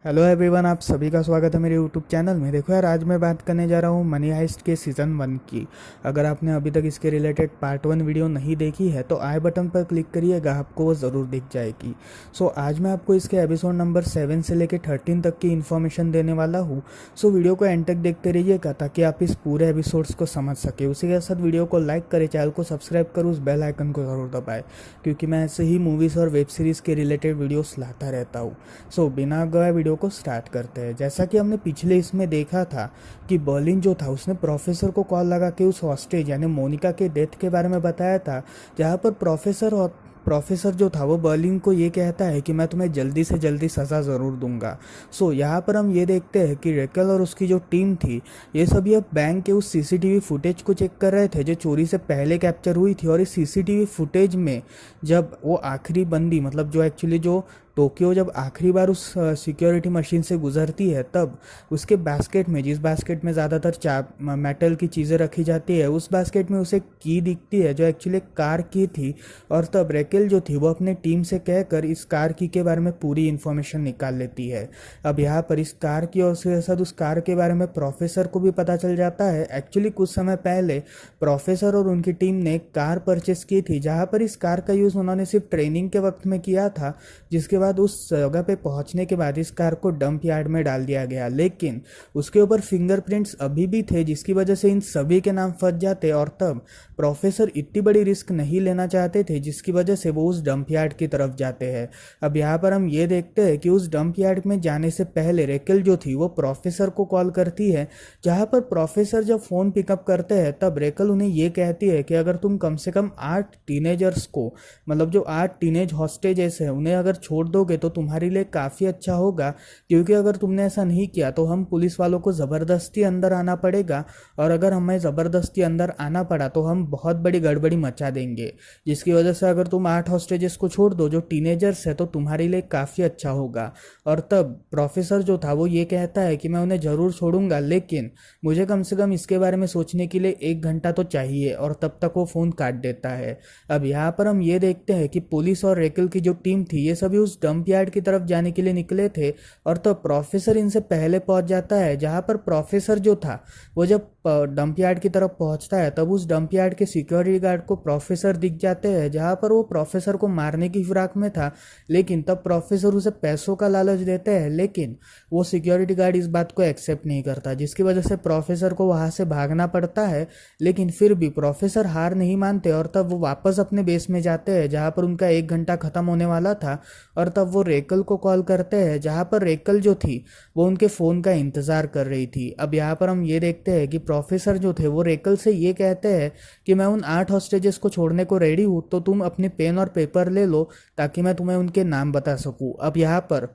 Hello everyone, आप सभी का स्वागत है मेरे यूट्यूब चैनल में। देखो यार, आज मैं बात करने जा रहा हूँ मनी हाइस्ट के सीज़न 1 की। अगर आपने अभी तक इसके रिलेटेड पार्ट 1 वीडियो नहीं देखी है तो आई बटन पर क्लिक करिएगा, आपको वो ज़रूर दिख जाएगी। आज मैं आपको इसके एपिसोड नंबर 7 से लेकर 13 तक की इन्फॉर्मेशन देने वाला हूँ। वीडियो को एंड तक देखते रहिएगा ताकि आप इस पूरे एपिसोड्स को समझ सके। उसी के साथ वीडियो को लाइक करें, चैनल को सब्सक्राइब करो, उस बेल आइकन को ज़रूर दबाएं, क्योंकि मैं ऐसे ही मूवीज़ और वेब सीरीज़ के रिलेटेड वीडियोस लाता रहता हूँ। बिना गए वीडियो को स्टार्ट करते हैं। जैसा कि हमने पिछले इसमें देखा था कि बर्लिन जो था उसने प्रोफेसर को कॉल लगा के उस हॉस्टेज यानी मोनिका के डेथ के बारे में बताया था, जहाँ पर प्रोफेसर जो था वो बर्लिन को ये कहता है कि मैं तुम्हें जल्दी से जल्दी सज़ा ज़रूर दूंगा। यहाँ पर हम ये देखते हैं कि रेकल और उसकी जो टीम थी ये सभी अब बैंक के उस सीसीटीवी फुटेज को चेक कर रहे थे जो चोरी से पहले कैप्चर हुई थी। और इस सीसीटीवी फुटेज में जब वो आखिरी बंदी मतलब जो एक्चुअली जो टोक्यो जब आखिरी बार उस सिक्योरिटी मशीन से गुजरती है, तब उसके बास्केट में, जिस बास्केट में ज़्यादातर मेटल की चीज़ें रखी जाती है, उस बास्केट में उसे की दिखती है जो एक्चुअली कार की थी। और तब रेकेल जो थी वो अपने टीम से कहकर इस कार की के बारे में पूरी इन्फॉर्मेशन निकाल लेती है। अब यहाँ पर इस कार की और उसके साथ उस कार के बारे में प्रोफेसर को भी पता चल जाता है। एक्चुअली कुछ समय पहले प्रोफेसर और उनकी टीम ने एक कार परचेस की थी, जहाँ पर इस कार का यूज़ उन्होंने सिर्फ ट्रेनिंग के वक्त में किया था, जिसके बाद उस जगह पे पहुंचने के बाद इस कार को डंप यार्ड में डाल दिया गया। लेकिन उसके ऊपर फिंगरप्रिंट्स अभी भी थे, जिसकी वजह से इन सभी के नाम फंस जाते। और तब प्रोफेसर इतनी बड़ी रिस्क नहीं लेना चाहते थे, जिसकी वजह से वो उस डंप यार्ड की तरफ जाते हैं। अब यहाँ पर हम ये देखते हैं कि उस डंप यार्ड में जाने से पहले रेकेल जो थी वो प्रोफेसर को कॉल करती है, जहाँ पर प्रोफेसर जब फ़ोन पिकअप करते हैं तब रेकेल उन्हें ये कहती है कि अगर तुम कम से कम 8 टीनेजर्स को, मतलब जो 8 टीनेज हॉस्टेजेस हैं, उन्हें अगर छोड़ दोगे तो तुम्हारे लिए काफ़ी अच्छा होगा, क्योंकि अगर तुमने ऐसा नहीं किया तो हम पुलिस वालों को ज़बरदस्ती अंदर आना पड़ेगा, और अगर हमें ज़बरदस्ती अंदर आना पड़ा तो हम बहुत बड़ी गड़बड़ी मचा देंगे, जिसकी वजह से अगर तुम 8 हॉस्टेजेस को छोड़ दो जो टीनेजर्स है तो तुम्हारे लिए काफ़ी अच्छा होगा। और तब प्रोफेसर जो था वो ये कहता है कि मैं उन्हें ज़रूर छोड़ूंगा, लेकिन मुझे कम से कम इसके बारे में सोचने के लिए 1 घंटा तो चाहिए, और तब तक वो फ़ोन काट देता है। अब यहाँ पर हम ये देखते हैं कि पुलिस और रेकल की जो टीम थी ये सभी उस डंप यार्ड की तरफ जाने के लिए निकले थे, और तो प्रोफेसर इनसे पहले पहुंच जाता है। जहां पर प्रोफेसर जो था वो जब डंप यार्ड की तरफ पहुंचता है तब उस डंप यार्ड के सिक्योरिटी गार्ड को प्रोफेसर दिख जाते हैं, जहां पर वो प्रोफेसर को मारने की फिराक में था। लेकिन तब प्रोफेसर उसे पैसों का लालच देते हैं, लेकिन वो सिक्योरिटी गार्ड इस बात को एक्सेप्ट नहीं करता, जिसकी वजह से प्रोफेसर को वहां से भागना पड़ता है। लेकिन फिर भी प्रोफेसर हार नहीं मानते, और तब वो वापस अपने बेस में जाते हैं जहां पर उनका 1 घंटा खत्म होने वाला था। और तब वो रेकल को कॉल करते हैं, जहां पर रेकल जो थी वो उनके फ़ोन का इंतज़ार कर रही थी। अब यहाँ पर हम ये देखते हैं कि प्रोफेसर जो थे वो रेकल से ये कहते हैं कि मैं उन 8 हॉस्टेजेस को छोड़ने को रेडी हूँ, तो तुम अपने पेन और पेपर ले लो ताकि मैं तुम्हें उनके नाम बता सकूँ। अब यहाँ पर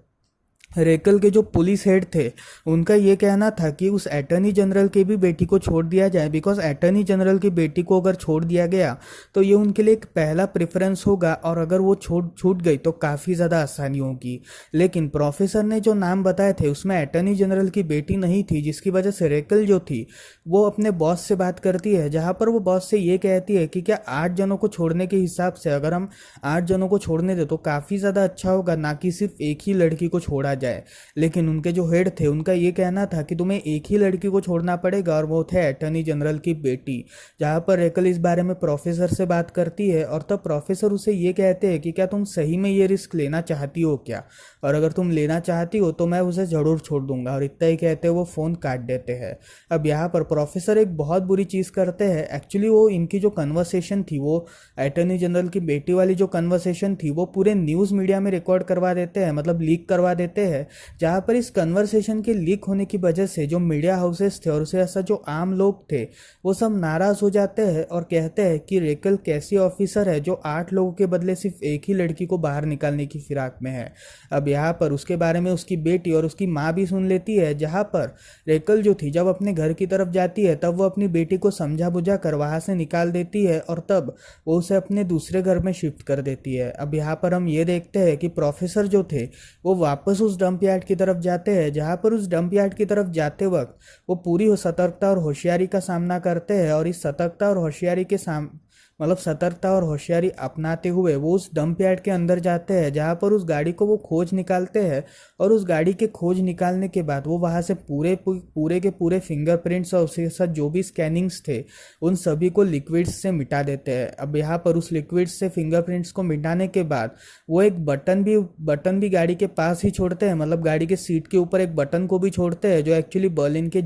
रेकल के जो पुलिस हेड थे उनका ये कहना था कि उस अटर्नी जनरल की भी बेटी को छोड़ दिया जाए, बिकॉज अटर्नी जनरल की बेटी को अगर छोड़ दिया गया तो ये उनके लिए एक पहला प्रेफरेंस होगा, और अगर वो छूट गई तो काफ़ी ज़्यादा आसानी होगी। लेकिन प्रोफेसर ने जो नाम बताए थे उसमें अटर्नी जनरल की बेटी नहीं थी, जिसकी वजह से रेकल जो थी वो अपने बॉस से बात करती है, जहाँ पर वो बॉस से ये कहती है कि क्या 8 जनों को छोड़ने के हिसाब से अगर हम 8 जनों को छोड़ने दें तो काफ़ी ज़्यादा अच्छा होगा, ना कि सिर्फ एक ही लड़की को छोड़ा जाए। लेकिन उनके जो हेड थे उनका ये कहना था कि तुम्हें एक ही लड़की को छोड़ना पड़ेगा, और वो थे अटर्नी जनरल की बेटी। जहां पर रेकल इस बारे में प्रोफेसर से बात करती है, और तब प्रोफेसर उसे ये कहते हैं कि क्या तुम सही में ये रिस्क लेना चाहती हो क्या, और अगर तुम लेना चाहती हो तो मैं उसे ज़रूर छोड़ दूंगा। और इतना ही कहते वो फ़ोन काट देते हैं। अब यहाँ पर प्रोफेसर एक बहुत बुरी चीज़ करते हैं। एक्चुअली वो इनकी जो कन्वर्सेशन थी, वो अटर्नी जनरल की बेटी वाली जो कन्वर्सेशन थी वो पूरे न्यूज़ मीडिया में रिकॉर्ड करवा देते हैं, मतलब लीक करवा देते हैं। जहाँ पर इस कन्वर्सेशन के लीक होने की वजह से जो मीडिया हाउसेस थे और उससे ऐसा जो आम लोग थे वो सब नाराज़ हो जाते हैं और कहते हैं कि रेकल कैसी ऑफिसर है जो 8 लोगों के बदले सिर्फ एक ही लड़की को बाहर निकालने की फिराक में है। अब यहाँ पर उसके बारे में उसकी बेटी और उसकी माँ भी सुन लेती है, जहाँ पर रेकल जो थी जब अपने घर की तरफ जाती है तब वो अपनी बेटी को समझा बुझा कर वहाँ से निकाल देती है, और तब वो उसे अपने दूसरे घर में शिफ्ट कर देती है। अब यहाँ पर हम ये देखते हैं कि प्रोफेसर जो थे वो वापस उस डंप यार्ड की तरफ जाते हैं, जहाँ पर उस डंप यार्ड की तरफ जाते वक्त वो पूरी सतर्कता और होशियारी का सामना करते हैं, और इस सतर्कता और होशियारी के मतलब सतर्कता और होशियारी अपनाते हुए वो उस डंप यार्ड के अंदर जाते हैं, जहाँ पर उस गाड़ी को वो खोज निकालते हैं। और उस गाड़ी के खोज निकालने के बाद वो वहाँ से पूरे के पूरे फिंगरप्रिंट्स और उसके साथ जो भी स्कैनिंग्स थे उन सभी को लिक्विड्स से मिटा देते हैं। अब यहाँ पर उस लिक्विड्स से फिंगरप्रिंट्स को मिटाने के बाद वो एक बटन भी गाड़ी के पास ही छोड़ते हैं, मतलब गाड़ी के सीट के ऊपर एक बटन को भी छोड़ते हैं जो एक्चुअली बर्लिन के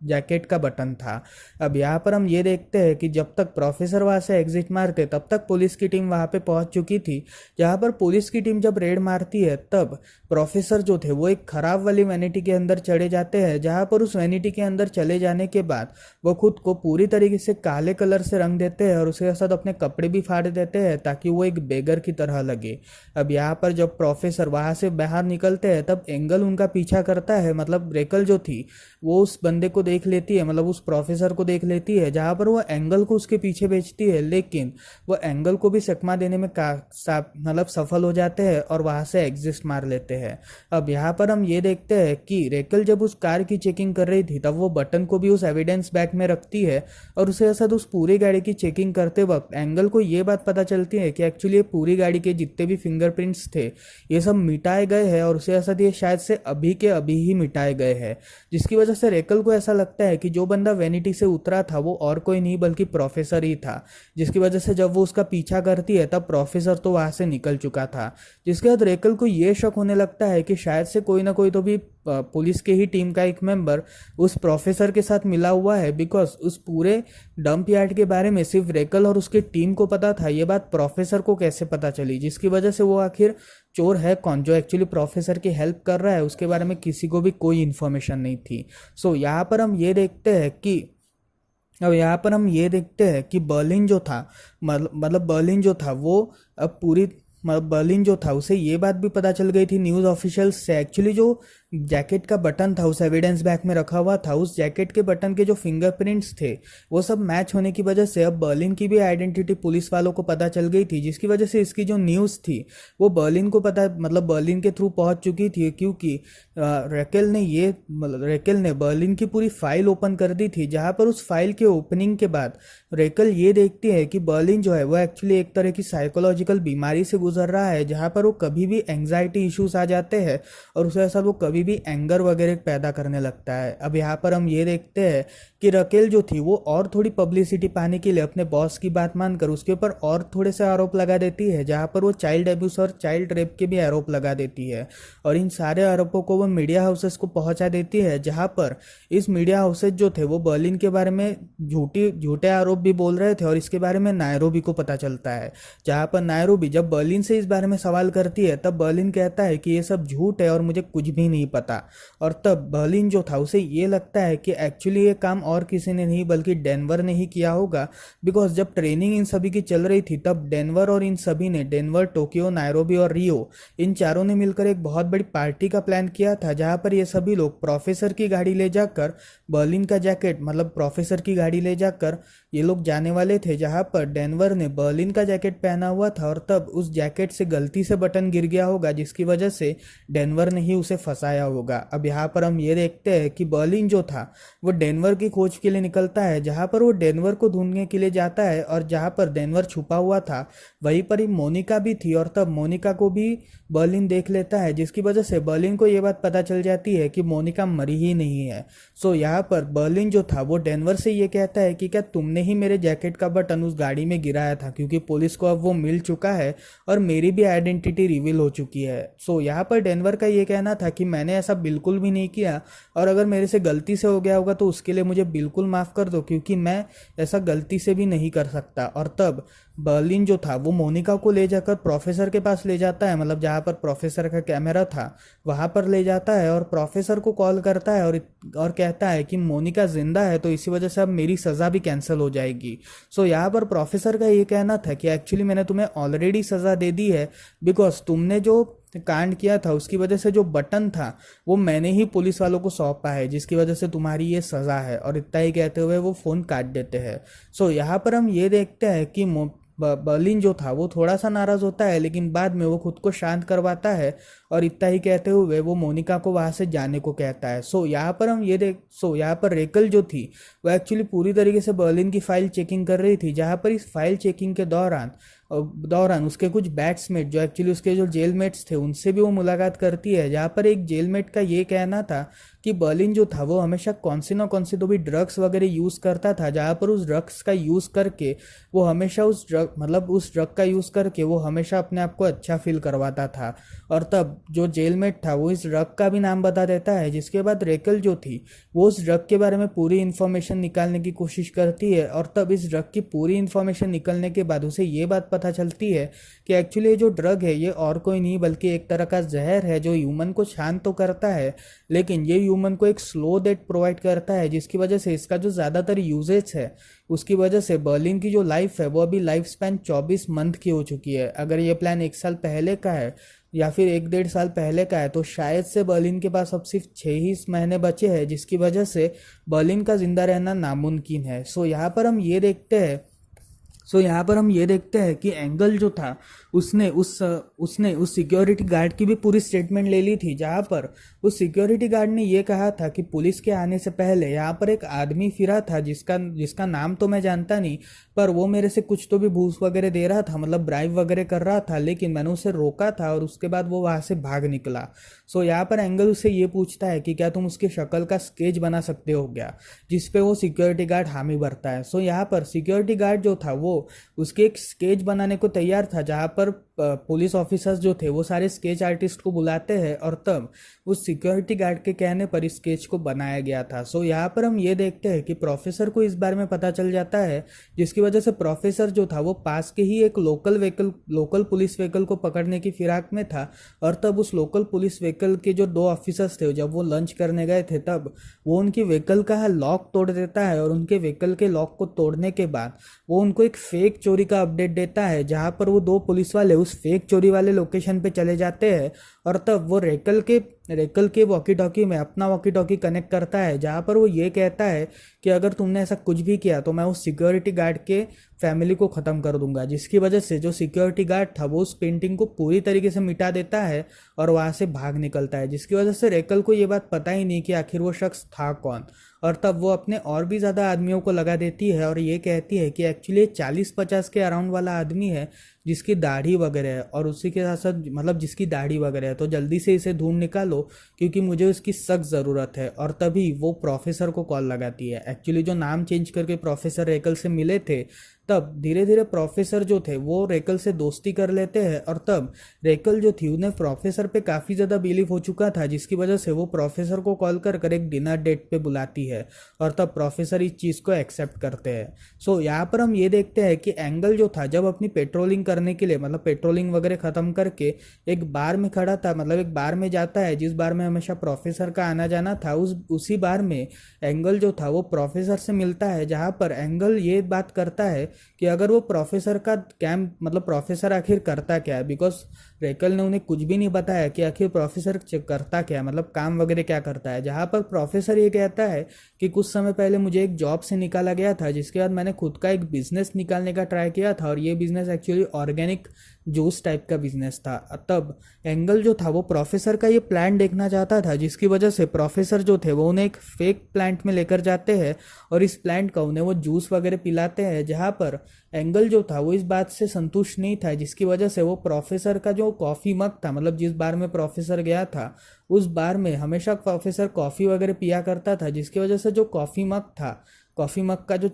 जैकेट का बटन था। अब यहाँ पर हम ये देखते हैं कि जब तक प्रोफेसर वहाँ से एग्जिट मारते तब तक पुलिस की टीम वहाँ पे पहुँच चुकी थी। जहाँ पर पुलिस की टीम जब रेड मारती है तब प्रोफेसर जो थे वो एक खराब वाली वैनिटी के अंदर चढ़े जाते हैं, जहाँ पर उस वैनिटी के अंदर चले जाने के बाद वो खुद को पूरी तरीके से काले कलर से रंग देते हैं और उसके साथ अपने कपड़े भी फाड़ देते हैं ताकि वो एक बेगर की तरह लगे। अब यहाँ पर जब प्रोफेसर वहाँ से बाहर निकलते हैं तब एंगल उनका पीछा करता है, मतलब रेकल जो थी वो उस बंदे को देख लेती है, मतलब उस प्रोफेसर को देख लेती है, जहाँ पर वो एंगल को उसके पीछे भेजती है, लेकिन वो एंगल को भी चकमा देने में मतलब सफल हो जाते हैं और वहाँ से एग्जिस्ट मार लेते हैं। अब यहाँ पर हम ये देखते हैं कि रेकल जब उस कार की चेकिंग कर रही थी तब वो बटन को भी उस एविडेंस बैग में रखती है और उसके साथ उस पूरी गाड़ी की चेकिंग करते वक्त एंगल को ये बात पता चलती है कि एक्चुअली ये पूरी गाड़ी के जितने भी फिंगरप्रिंट्स थे ये सब मिटाए गए हैं और उसके साथ ये शायद से अभी के अभी ही मिटाए गए हैं, जिसकी वजह से रेकल को ऐसा लगता है कि जो बंदा वेनिटी से उतरा था वो और कोई नहीं बल्कि प्रोफेसर ही था, जिसकी वजह से जब वो उसका पीछा करती है तब प्रोफेसर तो वहां से निकल चुका था। जिसके बाद रेकल को ये शक होने लगता है कि शायद से कोई ना कोई तो भी पुलिस के ही टीम का एक मेंबर उस प्रोफेसर के साथ मिला हुआ है, बिकॉज उस पूरे डंप यार्ड के बारे में सिर्फ रेकल और उसकी टीम को पता था, ये बात प्रोफेसर को कैसे पता चली, जिसकी वजह से वो आखिर चोर है कौन जो एक्चुअली प्रोफेसर की हेल्प कर रहा है उसके बारे में किसी को भी कोई इन्फॉर्मेशन नहीं थी। सो यहाँ पर हम ये देखते हैं कि बर्लिन जो था मतलब बर्लिन जो था वो अब पूरी बर्लिन जो था उसे ये बात भी पता चल गई थी न्यूज़ ऑफिशियल्स से, एक्चुअली जो जैकेट का बटन था उस एविडेंस बैग में रखा हुआ था, उस जैकेट के बटन के जो फिंगरप्रिंट्स थे वो सब मैच होने की वजह से अब बर्लिन की भी आइडेंटिटी पुलिस वालों को पता चल गई थी, जिसकी वजह से इसकी जो न्यूज़ थी वो बर्लिन को मतलब बर्लिन के थ्रू पहुंच चुकी थी, क्योंकि रेकेल ने बर्लिन की पूरी फाइल ओपन कर दी थी, जहां पर उस फाइल के ओपनिंग के बाद रेकल ये देखती है कि बर्लिन जो है वो एक्चुअली एक तरह की साइकोलॉजिकल बीमारी से गुजर रहा है, जहां पर वो कभी भी एंग्जाइटी इश्यूज आ जाते हैं और उसके साथ वो कभी भी एंगर वगैरह पैदा करने लगता है। अब यहाँ पर हम ये देखते हैं कि रकेल जो थी वो और थोड़ी पब्लिसिटी पाने के लिए अपने बॉस की बात मानकर उसके ऊपर और थोड़े से आरोप लगा देती है, जहाँ पर वो चाइल्ड एब्यूज और चाइल्ड रेप के भी आरोप लगा देती है और इन सारे आरोपों को वो मीडिया हाउसेस को पहुंचा देती है, जहाँ पर इस मीडिया हाउसेस जो थे वो बर्लिन के बारे में झूठे आरोप भी बोल रहे थे और इसके बारे में नायरोबी को पता चलता है, जहाँ पर नायरोबी जब बर्लिन से इस बारे में सवाल करती है तब बर्लिन कहता है कि ये सब झूठ है और मुझे कुछ भी नहीं पता। और तब बर्लिन जो था उसे ये लगता है कि एक्चुअली ये काम और किसी ने नहीं बल्कि डेनवर ने ही किया होगा, बिकॉज जब ट्रेनिंग इन सभी की चल रही थी तब डेनवर और इन सभी ने डेनवर, टोक्यो, नायरोबी और रियो इन चारों ने मिलकर एक बहुत बड़ी पार्टी का प्लान किया था, जहां पर ये सभी लोग प्रोफेसर की गाड़ी ले जाकर बर्लिन का जैकेट मतलब प्रोफेसर की गाड़ी ले जाकर ये लोग जाने वाले थे, जहां पर डेनवर ने बर्लिन का जैकेट पहना हुआ था और तब उस जैकेट से गलती से बटन गिर गया होगा, जिसकी वजह से डेनवर ने ही उसे फंसाया होगा। अब यहाँ पर हम ये देखते हैं कि बर्लिन जो था वो डेनवर की खोज के लिए निकलता है, जहाँ पर वो डेनवर को ढूंढने के लिए जाता है और जहाँ पर डेनवर छुपा हुआ था वहीं पर ही मोनिका भी थी और तब मोनिका को भी बर्लिन देख लेता है, जिसकी वजह से बर्लिन को ये बात पता चल जाती है कि मोनिका मरी ही नहीं है। सो यहाँ पर बर्लिन जो था वो डेनवर से ये कहता है कि क्या तुमने ही मेरे जैकेट का बटन उस गाड़ी में गिराया था, क्योंकि पुलिस को अब वो मिल चुका है और मेरी भी आइडेंटिटी रिवील हो चुकी है। सो यहाँ पर डेनवर का ये कहना था कि मैंने ऐसा बिल्कुल भी नहीं किया और अगर मेरे से गलती से हो गया होगा तो उसके लिए मुझे बिल्कुल माफ़ कर दो, क्योंकि मैं ऐसा गलती से भी नहीं कर सकता। और तब बर्लिन जो था वो मोनिका को ले जाकर प्रोफेसर के पास ले जाता है, मतलब जहाँ पर प्रोफेसर का कैमरा था वहाँ पर ले जाता है और प्रोफेसर को कॉल करता है और कहता है कि मोनिका जिंदा है तो इसी वजह से अब मेरी सज़ा भी कैंसिल हो जाएगी। सो यहाँ पर प्रोफेसर का ये कहना था कि एक्चुअली मैंने तुम्हें ऑलरेडी सज़ा दे दी है, बिकॉज तुमने जो कांड किया था उसकी वजह से जो बटन था वो मैंने ही पुलिस वालों को सौंपा है, जिसकी वजह से तुम्हारी ये सज़ा है। और इतना ही कहते हुए वो फ़ोन काट देते हैं। सो यहाँ पर हम ये देखते हैं कि बर्लिन जो था वो थोड़ा सा नाराज होता है, लेकिन बाद में वो खुद को शांत करवाता है और इतना ही कहते हुए वो मोनिका को वहां से जाने को कहता है। सो यहाँ पर रेकल जो थी वो एक्चुअली पूरी तरीके से बर्लिन की फाइल चेकिंग कर रही थी, जहाँ पर इस फाइल चेकिंग के दौरान उसके कुछ बैट्समेट जो एक्चुअली उसके जो जेलमेट्स थे उनसे भी वो मुलाकात करती है, जहाँ पर एक जेलमेट का ये कहना था कि बर्लिन जो था वो हमेशा कौन से तो भी ड्रग्स वगैरह यूज़ करता था, जहाँ पर उस ड्रग्स का यूज़ करके वो हमेशा उस ड्रग का यूज़ करके वो हमेशा अपने आप को अच्छा फील करवाता था। और तब जो जेलमेट था वो इस ड्रग का भी नाम बता देता है, जिसके बाद रेकल जो थी वो उस ड्रग के बारे में पूरी इन्फॉर्मेशन निकालने की कोशिश करती है। और तब इस ड्रग की पूरी इन्फॉर्मेशन निकलने के बाद उसे ये बात पता चलती है कि एक्चुअली ये जो ड्रग है ये और कोई नहीं बल्कि एक तरह का जहर है जो ह्यूमन को शांत तो करता है, लेकिन ये ह्यूमन को एक स्लो डेथ प्रोवाइड करता है, जिसकी वजह से इसका जो ज़्यादातर यूजेज है उसकी वजह से बर्लिन की जो लाइफ है वो अभी लाइफ स्पैन 24 मंथ की हो चुकी है। अगर ये प्लान 1 साल पहले का है या फिर 1 डेढ़ साल पहले का है तो शायद से बर्लिन के पास अब सिर्फ 6 ही महीने बचे हैं, जिसकी वजह से बर्लिन का जिंदा रहना नामुमकिन है। सो यहाँ पर हम ये देखते हैं कि एंगल जो था उसने उस सिक्योरिटी गार्ड की भी पूरी स्टेटमेंट ले ली थी, जहाँ पर उस सिक्योरिटी गार्ड ने ये कहा था कि पुलिस के आने से पहले यहाँ पर एक आदमी फिरा था जिसका नाम तो मैं जानता नहीं, पर वो मेरे से कुछ तो भी घूस वगैरह दे रहा था, मतलब ब्राइब वगैरह कर रहा था, लेकिन मैंने उसे रोका था और उसके बाद वो वहाँ से भाग निकला। सो यहाँ पर एंगल उससे ये पूछता है कि क्या तुम उसकी शक्ल का स्केच बना सकते हो क्या, जिसपे वो सिक्योरिटी गार्ड हामी भरता है। सो यहाँ पर सिक्योरिटी गार्ड जो था वो उसके एक स्केच बनाने को तैयार था, जहाँ पर पुलिस ऑफिसर्स जो थे वो सारे स्केच आर्टिस्ट को बुलाते हैं और तब उस सिक्योरिटी गार्ड के कहने पर इस स्केच को बनाया गया था। सो यहाँ पर हम ये देखते हैं कि प्रोफेसर को इस बारे में पता चल जाता है, जिसकी वजह से प्रोफेसर जो था वो पास के ही एक लोकल पुलिस व्हीकल को पकड़ने की फिराक में था। और तब उस लोकल पुलिस व्हीकल के जो 2 ऑफिसर्स थे जब वो लंच करने गए थे तब वो उनकी व्हीकल का लॉक तोड़ देता है, और उनके व्हीकल के लॉक को तोड़ने के बाद वो उनको एक फेक चोरी का अपडेट देता है, जहाँ पर वो 2 पुलिस वाले उस फेक चोरी वाले लोकेशन पे चले जाते हैं। और तब वो रेकल के वॉकी टॉकी में अपना वॉकी टॉकी कनेक्ट करता है, जहाँ पर वो ये कहता है कि अगर तुमने ऐसा कुछ भी किया तो मैं उस सिक्योरिटी गार्ड के फैमिली को ख़त्म कर दूंगा, जिसकी वजह से जो सिक्योरिटी गार्ड था वो उस पेंटिंग को पूरी तरीके से मिटा देता है और वहाँ से भाग निकलता है, जिसकी वजह से रेकल को ये बात पता ही नहीं कि आखिर वो शख्स था कौन। और तब वो अपने और भी ज़्यादा आदमियों को लगा देती है और ये कहती है कि एक्चुअली 40-50 के अराउंड वाला आदमी है जिसकी दाढ़ी वगैरह है, और उसी के साथ साथ मतलब जिसकी दाढ़ी वगैरह है, तो जल्दी से इसे ढूंढ निकालो क्योंकि मुझे उसकी सख्त ज़रूरत है। और तभी वो प्रोफेसर को कॉल लगाती है, एक्चुअली जो नाम चेंज करके प्रोफेसर रेकल से मिले थे। तब धीरे धीरे प्रोफेसर जो थे वो रेकल से दोस्ती कर लेते हैं, और तब रेकल जो थी उन्हें प्रोफेसर पे काफ़ी ज़्यादा बिलीव हो चुका था, जिसकी वजह से वो प्रोफेसर को कॉल कर एक डिनर डेट पे बुलाती है, और तब प्रोफेसर इस चीज़ को एक्सेप्ट करते हैं। सो यहाँ पर हम ये देखते हैं कि एंगल जो था जब अपनी पेट्रोलिंग करने के लिए मतलब पेट्रोलिंग वगैरह ख़त्म करके एक बार में खड़ा था, मतलब एक बार में जाता है जिस बार में हमेशा प्रोफेसर का आना जाना था, उसी बार में एंगल जो था वो प्रोफेसर से मिलता है, जहाँ पर एंगल ये बात करता है कि अगर वो प्रोफेसर का कैंप मतलब प्रोफेसर आखिर करता क्या है, बिकॉज रेकल ने उन्हें कुछ भी नहीं बताया कि आखिर प्रोफेसर करता क्या है, मतलब काम वगैरह क्या करता है। जहाँ पर प्रोफेसर ये कहता है कि कुछ समय पहले मुझे एक जॉब से निकाला गया था, जिसके बाद मैंने खुद का एक बिजनेस निकालने का ट्राई किया था, और ये business actually organic juice type का बिजनेस था। तब एंगल जो था वो प्रोफेसर का ये प्लान देखना चाहता था, जिसकी वजह से प्रोफेसर जो थे वो उन्हें एक फेक प्लांट में लेकर जाते हैं और इस प्लांट का उन्हें वो जूस वगैरह पिलाते हैं, जहाँ पर एंगल जो था वो इस बात से संतुष्ट नहीं था, जिसकी वजह से वो प्रोफेसर का जो कॉफ़ी मग था, मतलब जिस बार में प्रोफेसर गया था उस बार में हमेशा प्रोफेसर कॉफ़ी वगैरह पिया करता था, जिसकी वजह से जो कॉफ़ी मग का जो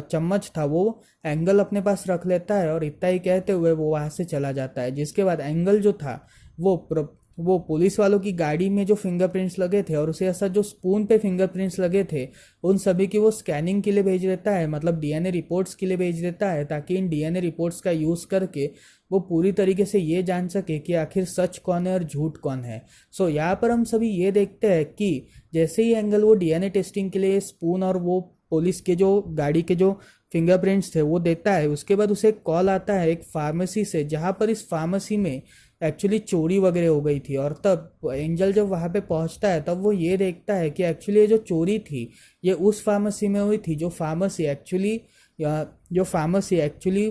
चम्मच था वो एंगल अपने पास रख लेता है, और इतना ही कहते हुए वो वहाँ से चला जाता है। जिसके बाद एंगल जो था वो पुलिस वालों की गाड़ी में जो फिंगरप्रिंट्स लगे थे और उसके साथ जो स्पून पे फिंगरप्रिंट्स लगे थे उन सभी की वो स्कैनिंग के लिए भेज देता है, मतलब डीएनए रिपोर्ट्स के लिए भेज देता है, ताकि इन डीएनए रिपोर्ट्स का यूज़ करके वो पूरी तरीके से ये जान सके कि आखिर सच कौन है और झूठ कौन है। सो यहाँ पर हम सभी ये देखते हैं कि जैसे ही एंगल वो डीएनए टेस्टिंग के लिए स्पून और वो पुलिस के जो गाड़ी के जो फिंगरप्रिंट्स थे वो देता है, उसके बाद उसे कॉल आता है एक फार्मेसी से, जहाँ पर इस फार्मेसी में एक्चुअली चोरी वगैरह हो गई थी। और तब एंजल जब वहाँ पे पहुँचता है तब वो ये देखता है कि एक्चुअली ये जो चोरी थी ये उस फार्मेसी में हुई थी जो फार्मेसी एक्चुअली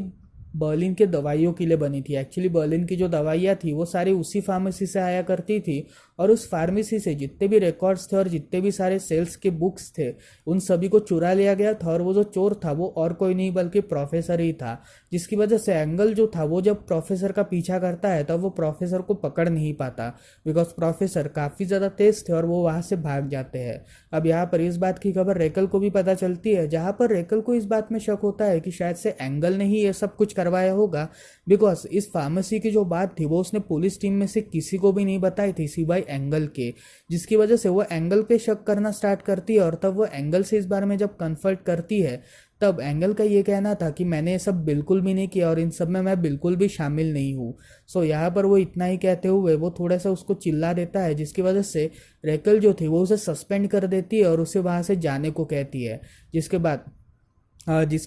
बर्लिन के दवाइयों के लिए बनी थी। एक्चुअली बर्लिन की जो दवाइयाँ थी वो सारी उसी फार्मेसी से आया करती थी, और उस फार्मेसी से जितने भी रिकॉर्ड्स थे और जितने भी सारे सेल्स के बुक्स थे उन सभी को चुरा लिया गया था। और वो जो चोर था वो और कोई नहीं बल्कि प्रोफेसर ही था, जिसकी वजह से एंगल जो था वो जब प्रोफेसर का पीछा करता है तब वो प्रोफेसर को पकड़ नहीं पाता, बिकॉज प्रोफेसर काफ़ी ज़्यादा तेज थे और वो वहाँ से भाग जाते हैं। अब यहाँ पर इस बात की खबर रेकल को भी पता चलती है, जहाँ पर रेकल को इस बात में शक होता है कि शायद से एंगल ने ही ये सब कुछ करवाया होगा, बिकॉज इस फार्मेसी की जो बात थी वो उसने पुलिस टीम में से किसी को भी नहीं बताई थी सिवाय एंगल के, जिसकी वजह से वो एंगल पे शक करना स्टार्ट करती है। और तब वो एंगल से इस बारे में जब कन्फर्ट करती है तब एंगल का ये कहना था कि मैंने ये सब बिल्कुल भी नहीं किया और इन सब में मैं बिल्कुल भी शामिल नहीं हूँ। सो यहाँ पर वो इतना ही कहते हुए वो थोड़ा सा उसको चिल्ला देता है, जिसकी वजह से रेकल जो थी वो उसे सस्पेंड कर देती है और उसे वहाँ से जाने को कहती है। जिसके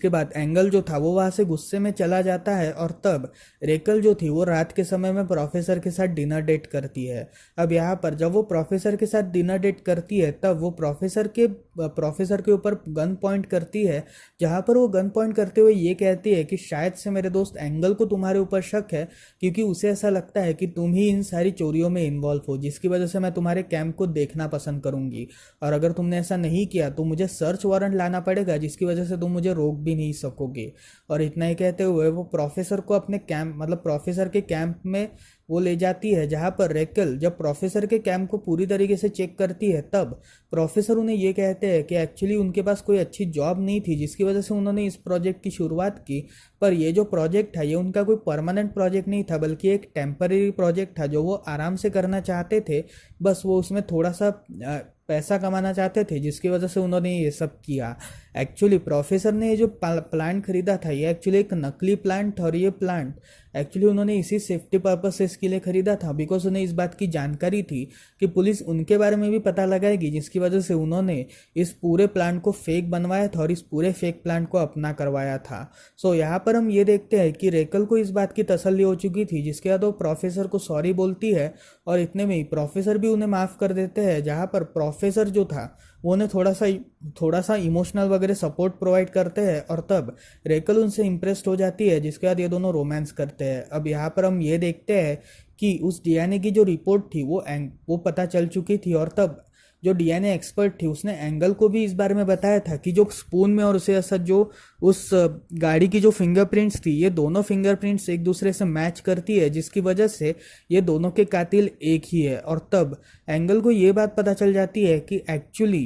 बाद एंगल जो था वो वहाँ से गुस्से में चला जाता है, और तब रेकल जो थी वो रात के समय में प्रोफेसर के साथ डिनर डेट करती है। अब यहाँ पर जब वो प्रोफेसर के साथ डिनर डेट करती है तब वो प्रोफेसर के ऊपर गन पॉइंट करती है, जहाँ पर वो गन पॉइंट करते हुए ये कहती है कि शायद से मेरे दोस्त एंगल को तुम्हारे ऊपर शक है, क्योंकि उसे ऐसा लगता है कि तुम ही इन सारी चोरियों में इन्वॉल्व हो, जिसकी वजह से मैं तुम्हारे कैंप को देखना पसंद करूंगी, और अगर तुमने ऐसा नहीं किया तो मुझे सर्च वारंट लाना पड़ेगा, जिसकी वजह से तुम मुझे रोक भी नहीं सकोगे। और इतना ही कहते हुए वो प्रोफेसर को अपने कैंप मतलब प्रोफेसर के कैंप में वो ले जाती है, जहाँ पर रेकल जब प्रोफेसर के कैंप को पूरी तरीके से चेक करती है तब प्रोफेसर उन्हें ये कहते हैं कि एक्चुअली उनके पास कोई अच्छी जॉब नहीं थी, जिसकी वजह से उन्होंने इस प्रोजेक्ट की शुरुआत की, पर ये जो प्रोजेक्ट था ये उनका कोई परमानेंट प्रोजेक्ट नहीं था, बल्कि एक टेम्पररी प्रोजेक्ट था जो वो आराम से करना चाहते थे। बस वो उसमें थोड़ा सा पैसा कमाना चाहते थे, जिसकी वजह से उन्होंने ये सब किया। एक्चुअली प्रोफेसर ने ये जो प्लांट खरीदा था ये एक्चुअली एक नकली प्लांट था, और ये प्लांट एक्चुअली उन्होंने इसी सेफ्टी पर्पसेस के लिए खरीदा था, बिकॉज उन्हें इस बात की जानकारी थी कि पुलिस उनके बारे में भी पता लगाएगी, जिसकी वजह से उन्होंने इस पूरे प्लांट को फेक बनवाया था और इस पूरे फेक प्लांट को अपना करवाया था। सो यहाँ पर हम ये देखते हैं कि रेकल को इस बात की तसल्ली हो चुकी थी, जिसके बाद वो प्रोफेसर को सॉरी बोलती है, और इतने में ही प्रोफेसर भी उन्हें माफ़ कर देते हैं, जहाँ पर प्रोफेसर जो था वो उन्हें थोड़ा सा इमोशनल वगैरह सपोर्ट प्रोवाइड करते हैं, और तब रेकल उनसे इम्प्रेस्ड हो जाती है, जिसके बाद ये दोनों रोमांस करते हैं। अब यहाँ पर हम ये देखते हैं कि उस डीएनए की जो रिपोर्ट थी वो पता चल चुकी थी, और तब जो डीएनए एक्सपर्ट थी उसने एंगल को भी इस बारे में बताया था कि जो स्पून में और उसे असद जो उस गाड़ी की जो फिंगरप्रिंट्स थी ये दोनों फिंगरप्रिंट्स एक दूसरे से मैच करती है, जिसकी वजह से ये दोनों के कातिल एक ही है। और तब एंगल को ये बात पता चल जाती है कि एक्चुअली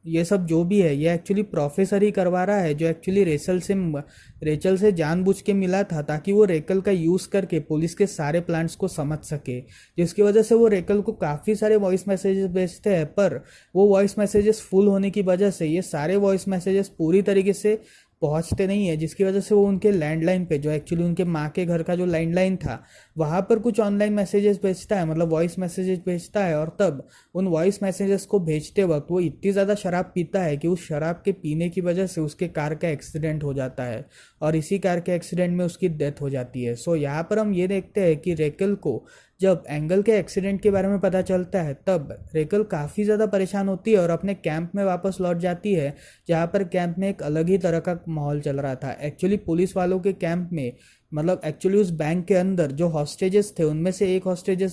ये सब जो भी है ये एक्चुअली प्रोफेसर ही करवा रहा है, जो एक्चुअली रेचल से जानबूझ के मिला था, ताकि वो रेकल का यूज़ करके पुलिस के सारे प्लान्स को समझ सके, जिसकी वजह से वो रेकल को काफ़ी सारे वॉइस मैसेजेस भेजते हैं, पर वो वॉइस मैसेजेस फुल होने की वजह से ये सारे वॉइस मैसेजेस पूरी तरीके से पहुंचते नहीं है, जिसकी वजह से वो उनके लैंडलाइन पे, जो एक्चुअली उनके माँ के घर का जो लैंडलाइन था वहाँ पर कुछ ऑनलाइन मैसेजेस भेजता है, मतलब वॉइस मैसेजेस भेजता है। और तब उन वॉइस मैसेजेस को भेजते वक्त वो इतनी ज़्यादा शराब पीता है कि उस शराब के पीने की वजह से उसके कार का एक्सीडेंट हो जाता है, और इसी कार के एक्सीडेंट में उसकी डेथ हो जाती है। सो यहाँ पर हम ये देखते हैं कि रेकल को जब एंगल के एक्सीडेंट के बारे में पता चलता है तब रेकल काफ़ी ज़्यादा परेशान होती है और अपने कैंप में वापस लौट जाती है, जहाँ पर कैंप में एक अलग ही तरह का माहौल चल रहा था। एक्चुअली पुलिस वालों के कैंप में, मतलब एक्चुअली उस बैंक के अंदर जो हॉस्टेजेस थे उनमें से एक हॉस्टेज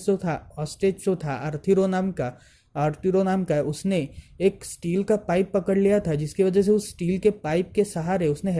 जो था आर्टिरो नाम का, उसने एक स्टील का पाइप पकड़ लिया था, जिसकी वजह से उस स्टील के पाइप के सहारे उसने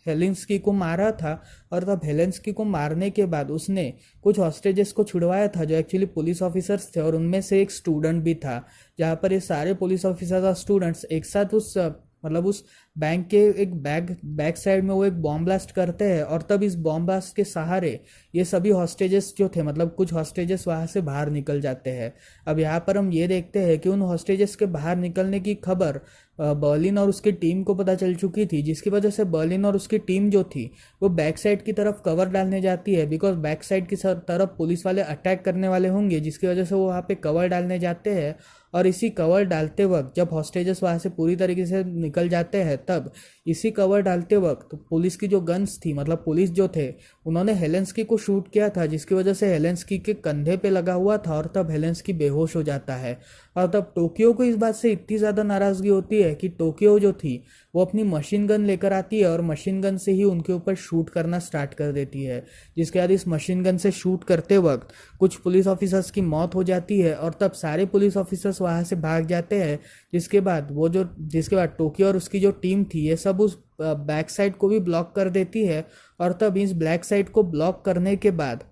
हेलेंस्की को मारा था। और तब हेलेंस्की को मारने के बाद उसने कुछ हॉस्टेजेस को छुड़वाया था जो एक्चुअली पुलिस ऑफिसर्स थे, और उनमें से एक स्टूडेंट भी था, जहाँ पर ये सारे पुलिस ऑफिसर्स और स्टूडेंट्स एक साथ उस बैंक के एक बैक साइड में वो एक बॉम्ब ब्लास्ट करते हैं, और तब इस बॉम्ब ब्लास्ट के सहारे ये सभी हॉस्टेजेस जो थे, मतलब कुछ हॉस्टेजेस वहाँ से बाहर निकल जाते हैं। अब यहाँ पर हम ये देखते हैं कि उन हॉस्टेजेस के बाहर निकलने की खबर बर्लिन और उसकी टीम को पता चल चुकी थी, जिसकी वजह से बर्लिन और उसकी टीम जो थी वो बैक साइड की तरफ कवर डालने जाती है, बिकॉज बैक साइड की तरफ पुलिस वाले अटैक करने वाले होंगे, जिसकी वजह से वो वहाँ पे कवर डालने जाते हैं। और इसी कवर डालते वक्त जब हॉस्टेजेस वहाँ से पूरी तरीके से निकल जाते हैं, तब इसी कवर डालते वक्त पुलिस की जो गन्स थी, मतलब पुलिस जो थे, उन्होंने हेलेंस्की को शूट किया था, जिसकी वजह से हेलेंस्की के कंधे पे लगा हुआ था, और तब हेलेंस्की बेहोश हो जाता है। और तब टोक्यो को इस बात से इतनी ज़्यादा नाराज़गी होती है कि टोक्यो जो थी वो अपनी मशीन गन लेकर आती है और मशीन गन से ही उनके ऊपर शूट करना स्टार्ट कर देती है, जिसके बाद इस मशीन गन से शूट करते वक्त कुछ पुलिस ऑफिसर्स की मौत हो जाती है और तब सारे पुलिस ऑफिसर्स वहाँ से भाग जाते हैं। जिसके बाद टोक्यो और उसकी जो टीम थी ये सब उस बैक साइड को भी ब्लॉक कर देती है। और तब इस ब्लैक साइड को ब्लॉक करने के बाद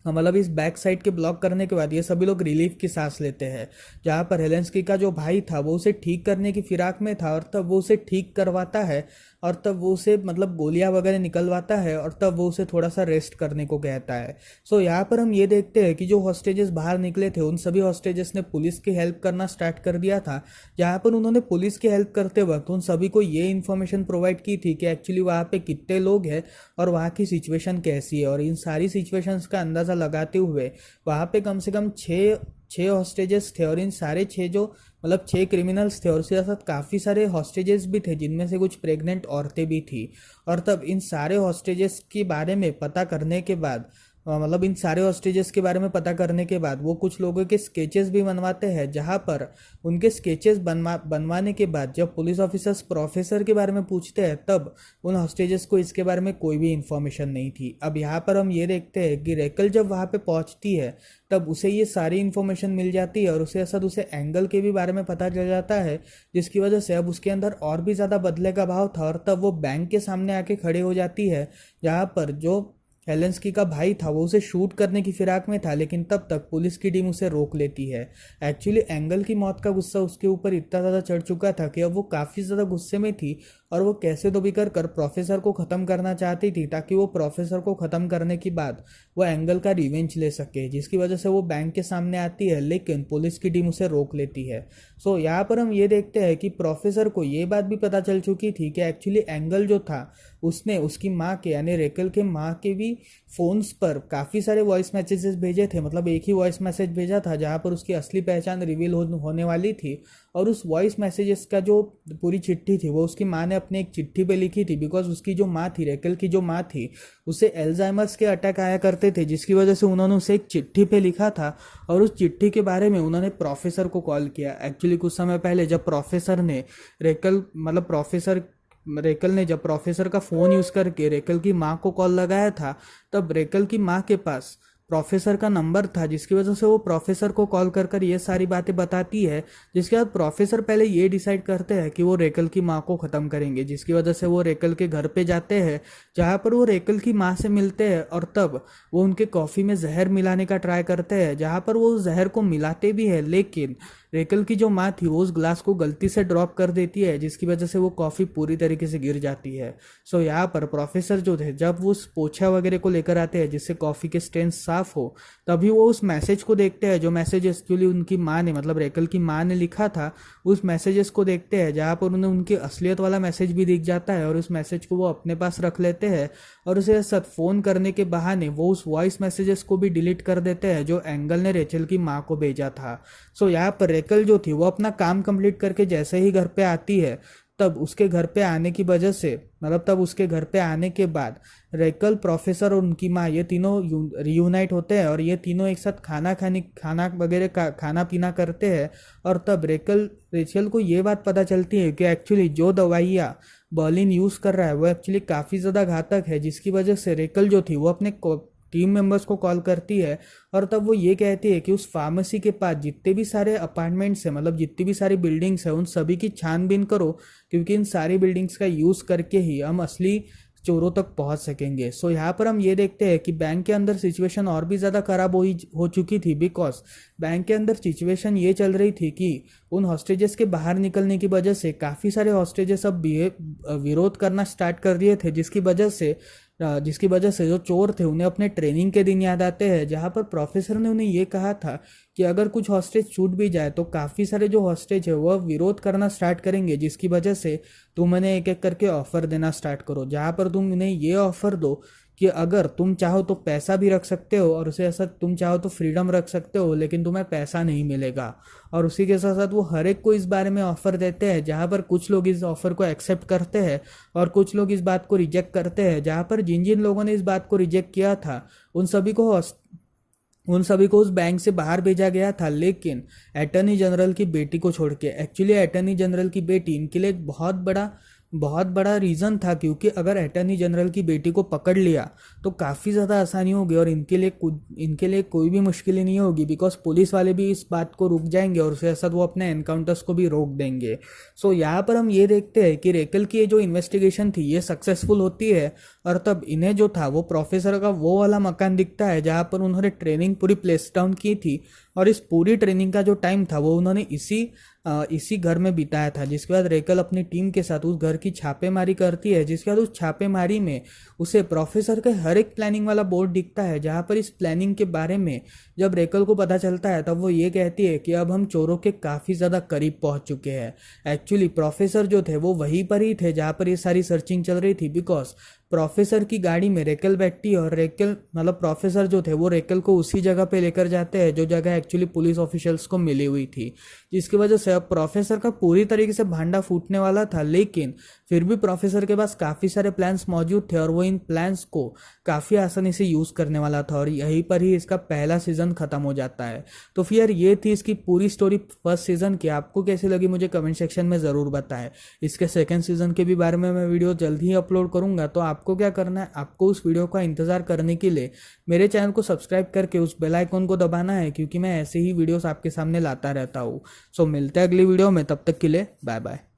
मतलब इस बैक साइड के ब्लॉक करने के बाद ये सभी लोग रिलीफ की सांस लेते हैं, जहाँ पर हेलेंस्की का जो भाई था वो उसे ठीक करने की फिराक में था और तब वो उसे ठीक करवाता है और तब वो उसे मतलब गोलियां वगैरह निकलवाता है और तब वो उसे थोड़ा सा रेस्ट करने को कहता है। सो यहाँ पर हम ये देखते हैं कि जो हॉस्टेजेस बाहर निकले थे उन सभी हॉस्टेजेस ने पुलिस की हेल्प करना स्टार्ट कर दिया था, जहाँ पर उन्होंने पुलिस की हेल्प करते वक्त उन सभी को ये इन्फॉर्मेशन प्रोवाइड की थी कि एक्चुअली वहाँ पे कितने लोग हैं और वहाँ की सिचुएशन कैसी है। और इन सारी सिचुएशंस का अंदाज़ा लगाते हुए वहाँ पे कम से कम छः हॉस्टेजेस थे और इन सारे छः क्रिमिनल्स थे और उसके साथ काफ़ी सारे हॉस्टेजेस भी थे जिनमें से कुछ प्रेग्नेंट औरतें भी थी। और तब इन सारे हॉस्टेजेस के बारे में पता करने के बाद वो कुछ लोगों के स्केचेस भी बनवाते हैं, जहाँ पर उनके स्केचेस बनवाने के बाद जब पुलिस ऑफिसर्स प्रोफेसर के बारे में पूछते हैं तब उन हॉस्टेजेस को इसके बारे में कोई भी इन्फॉर्मेशन नहीं थी। अब यहाँ पर हम ये देखते हैं कि रेकल जब वहाँ पे पहुँचती है तब उसे ये सारी इन्फॉर्मेशन मिल जाती है और उसके साथ उसे एंगल के भी बारे में पता चल जाता है, जिसकी वजह से अब उसके अंदर और भी ज़्यादा बदले का भाव था। और तब वो बैंक के सामने आके खड़े हो जाती है, जहाँ पर जो हेलेंस्की का भाई था वो उसे शूट करने की फिराक में था, लेकिन तब तक पुलिस की टीम उसे रोक लेती है। एक्चुअली एंगल की मौत का गुस्सा उसके ऊपर इतना ज़्यादा चढ़ चुका था कि अब वो काफ़ी ज़्यादा गुस्से में थी और वो कैसे तो भी कर प्रोफेसर को ख़त्म करना चाहती थी, ताकि वो प्रोफेसर को ख़त्म करने के बाद वो एंगल का रिवेंज ले सके, जिसकी वजह से वो बैंक के सामने आती है, लेकिन पुलिस की टीम उसे रोक लेती है। सो यहाँ पर हम ये देखते हैं कि प्रोफेसर को ये बात भी पता चल चुकी थी कि एक्चुअली एंगल जो था उसने उसकी माँ के यानी रेकल के माँ के भी फ़ोन्स पर काफ़ी सारे वॉइस मैसेजेस भेजे थे। मतलब एक ही वॉइस मैसेज भेजा था जहाँ पर उसकी असली पहचान रिवील होने वाली थी, और उस वॉइस मैसेजेस का जो पूरी चिट्ठी थी वो उसकी माँ ने अपने एक चिट्ठी पे लिखी थी, बिकॉज उसकी जो माँ थी, रेकल की जो माँ थी, उसे एल्जाइमर्स के अटैक आया करते थे, जिसकी वजह से उन्होंने उसे एक चिट्ठी पे लिखा था और उस चिट्ठी के बारे में उन्होंने प्रोफेसर को कॉल किया। एक्चुअली कुछ समय पहले जब रेकल ने जब प्रोफेसर का फ़ोन यूज़ करके रेकल की माँ को कॉल लगाया था, तब रेकल की माँ के पास प्रोफेसर का नंबर था, जिसकी वजह से वो प्रोफेसर को कॉल कर ये सारी बातें बताती है। जिसके बाद प्रोफेसर पहले ये डिसाइड करते हैं कि वो रेकल की माँ को ख़त्म करेंगे, जिसकी वजह से वो रेकल के घर पे जाते हैं, जहाँ पर वो रेकल की माँ से मिलते हैं और तब वो उनके कॉफ़ी में जहर मिलाने का ट्राई करते हैं, जहाँ पर वो जहर को मिलाते भी है, लेकिन रेकल की जो माँ थी वो उस ग्लास को गलती से ड्रॉप कर देती है, जिसकी वजह से वो कॉफ़ी पूरी तरीके से गिर जाती है। सो यहाँ पर प्रोफेसर जो थे जब वो उस पोछा वगैरह को लेकर आते हैं जिससे कॉफ़ी के स्टेन साफ हो, तभी वो उस मैसेज को देखते हैं जो मैसेज एक्चुअली उनकी माँ ने मतलब रेकल की माँ ने लिखा था। उस मैसेजेस को देखते हैं जहाँ पर उन्हें उनकी असलियत वाला मैसेज भी दिख जाता है और उस मैसेज को वो अपने पास रख लेते हैं और उसे साथ फ़ोन करने के बहाने वो उस वॉइस मैसेजेस को भी डिलीट कर देते हैं जो एंगल ने रेचल की माँ को भेजा था। सो यहाँ पर रेकल जो थी वो अपना काम कंप्लीट करके जैसे ही घर पे आती है, तब उसके घर पे आने के बाद रेकल, प्रोफेसर और उनकी माँ ये तीनों रियूनाइट होते हैं और ये तीनों एक साथ खाना पीना करते हैं। और तब रेचल को ये बात पता चलती है कि एक्चुअली जो दवाइयाँ बर्लिन यूज़ कर रहा है वो एक्चुअली काफ़ी ज़्यादा घातक है, जिसकी वजह से रेकल जो थी वो अपने टीम मेंबर्स को कॉल करती है और तब वो ये कहती है कि उस फार्मेसी के पास जितने भी सारे अपार्टमेंट्स हैं, मतलब जितनी भी सारी बिल्डिंग्स हैं, उन सभी की छानबीन करो, क्योंकि इन सारी बिल्डिंग्स का यूज़ करके ही हम असली चोरों तक पहुंच सकेंगे। सो यहाँ पर हम ये देखते हैं कि बैंक के अंदर सिचुएशन और भी ज़्यादा खराब हो चुकी थी, बिकॉज बैंक के अंदर सिचुएशन ये चल रही थी कि उन हॉस्टेजेस के बाहर निकलने की वजह से काफ़ी सारे हॉस्टेजेस अब विरोध करना स्टार्ट कर दिए थे, जिसकी वजह से जो चोर थे उन्हें अपने ट्रेनिंग के दिन याद आते हैं, जहाँ पर प्रोफेसर ने उन्हें ये कहा था कि अगर कुछ हॉस्टेज छूट भी जाए तो काफ़ी सारे जो हॉस्टेज है वह विरोध करना स्टार्ट करेंगे, जिसकी वजह से तुम उन्हें एक एक करके ऑफ़र देना स्टार्ट करो, जहाँ पर तुम उन्हें ये ऑफ़र दो कि अगर तुम चाहो तो पैसा भी रख सकते हो और उसे ऐसा तुम चाहो तो फ्रीडम रख सकते हो, लेकिन तुम्हें पैसा नहीं मिलेगा। और उसी के साथ साथ वो हर एक को इस बारे में ऑफ़र देते हैं, जहाँ पर कुछ लोग इस ऑफ़र को एक्सेप्ट करते हैं और कुछ लोग इस बात को रिजेक्ट करते हैं। जहाँ पर जिन जिन लोगों ने इस बात को रिजेक्ट किया था उन सभी को उस बैंक से बाहर भेजा गया था, लेकिन अटॉर्नी जनरल की बेटी को छोड़ के। एक्चुअली अटॉर्नी जनरल की बेटी इनके लिए एक बहुत बड़ा रीज़न था, क्योंकि अगर अटॉर्नी जनरल की बेटी को पकड़ लिया तो काफ़ी ज़्यादा आसानी होगी और इनके लिए कोई भी मुश्किल नहीं होगी, बिकॉज पुलिस वाले भी इस बात को रुक जाएंगे और उसके साथ वो अपने एनकाउंटर्स को भी रोक देंगे। सो यहाँ पर हम ये देखते हैं कि रेकल की ये जो इन्वेस्टिगेशन थी ये सक्सेसफुल होती है, और तब इन्हें जो था वो प्रोफेसर का वो वाला मकान दिखता है जहाँ पर उन्होंने ट्रेनिंग पूरी प्लेस डाउन की थी, और इस पूरी ट्रेनिंग का जो टाइम था वो उन्होंने इसी घर में बिताया था। जिसके बाद रेकल अपनी टीम के साथ उस घर की छापेमारी करती है, जिसके बाद उस छापेमारी में उसे प्रोफेसर के हर एक प्लानिंग वाला बोर्ड दिखता है, जहाँ पर इस प्लानिंग के बारे में जब रेकल को पता चलता है तब वो ये कहती है कि अब हम चोरों के काफ़ी ज़्यादा करीब पहुंच चुके हैं। एक्चुअली प्रोफेसर जो थे वो वहीं पर ही थे जहाँ पर ये सारी सर्चिंग चल रही थी, बिकॉज प्रोफेसर की गाड़ी में रेकल बैठती है और रेकल मतलब प्रोफेसर जो थे वो रेकल को उसी जगह पे लेकर जाते हैं जो जगह एक्चुअली पुलिस ऑफिशियल्स को मिली हुई थी, जिसकी वजह से अब प्रोफेसर का पूरी तरीके से भांडा फूटने वाला था। लेकिन फिर भी प्रोफेसर के पास काफ़ी सारे प्लान्स मौजूद थे और वो इन प्लान्स को काफ़ी आसानी से यूज़ करने वाला था, और यहीं पर ही इसका पहला सीज़न ख़त्म हो जाता है। तो फिर ये थी इसकी पूरी स्टोरी फर्स्ट सीज़न की। आपको कैसी लगी मुझे कमेंट सेक्शन में ज़रूर बताएं। इसके सेकंड सीज़न के भी बारे में मैं वीडियो जल्द ही अपलोड करूँगा, तो आपको क्या करना है, आपको उस वीडियो का इंतज़ार करने के लिए मेरे चैनल को सब्सक्राइब करके उस बेल आइकन को दबाना है, क्योंकि मैं ऐसे ही वीडियोस आपके सामने लाता रहता हूँ। सो मिलते हैं अगली वीडियो में, तब तक के लिए बाय बाय।